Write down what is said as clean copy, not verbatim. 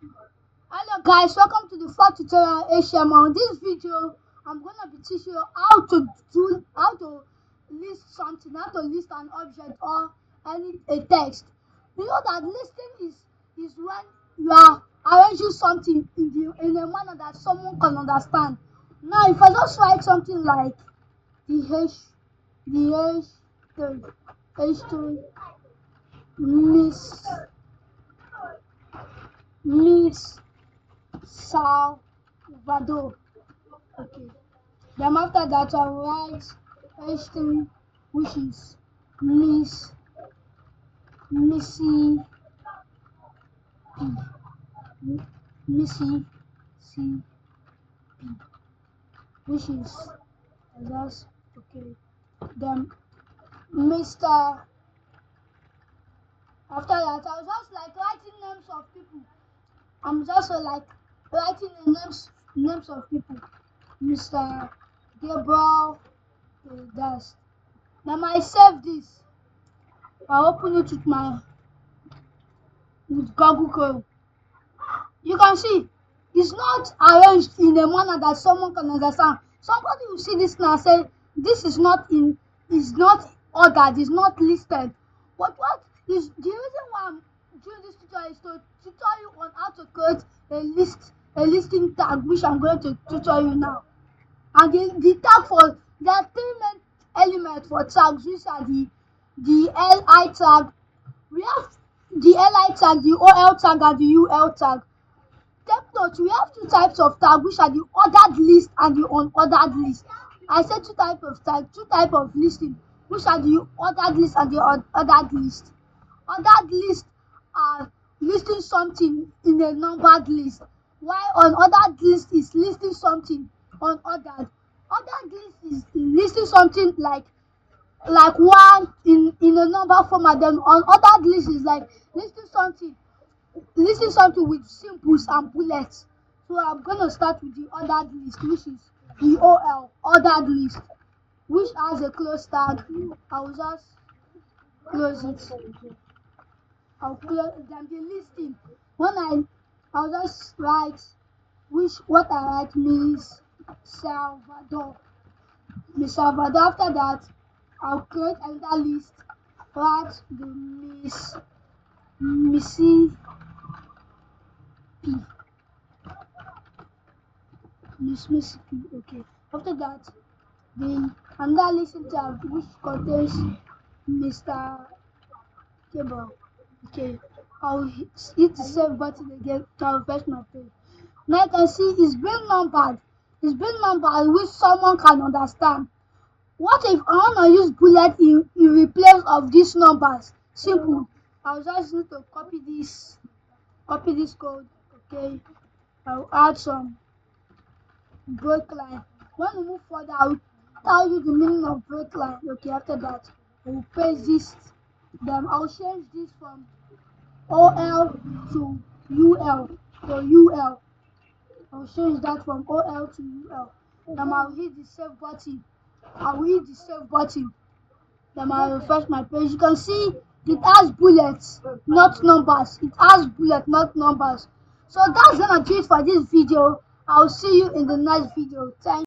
Hello guys, welcome to the fourth tutorial HTML. On this video, I'm gonna be teaching you how to list something, how to list an object or a text. You know that listing is when you are arranging something in a manner that someone can understand. Now, if I just write something like the H the H3 Miss Miss Salvador. Okay. Then after that, I will write H3, which is Miss Missy P. Missy C P, which is just okay. Then Mr. After that, I was just like writing names of people. I'm just like writing the names of people. Mr. Gabriel. That's. Then I save this. I open it with Google Chrome. You can see it's not arranged in a manner that someone can understand. Somebody will see this now and say this is not ordered, is not listed. But what is the reason why I'm doing this tutorial is to tutor you on how to create a listing tag, which I'm going to tutor you now. And the tag for there are three main elements for tags, which are the li tag. We have the li tag, the ol tag, and the ul tag. Take note, we have two types of tag, which are the ordered list and the unordered list. I said two types of tag, two types of listing, which are the ordered list and the unordered list. Ordered list are listing something in a numbered list, while unordered list is listing something unordered. Ordered list is listing something like one in a number format. Then unordered list is like listing something with symbols and bullets. So I'm gonna start with the ordered list, which is the ordered list, which has a close tag. I'll just close it. I'll close then the listing. I'll just write what I write means Salvador. Miss Salvador. After that, I'll create another list. Write the Missy P. Missy P. Okay. After that, the another listing tab which contains Mr. Cable. Okay. I'll hit the save button again to refresh my page. Now you can see it's been numbered. It's been numbered which someone can understand. What if I want to use bullet in replace of these numbers? Simple. I'll just need to copy this code. Okay. I'll add some break line. When we move further, I'll tell you the meaning of break line. Okay. After that, I will paste this. Then I'll change this from OL to UL. I'll change that from OL to UL. Then I'll hit the save button. Then I'll refresh my page. You can see it has bullets, not numbers. So that's gonna do it for this video. I'll see you in the next video. Thank you.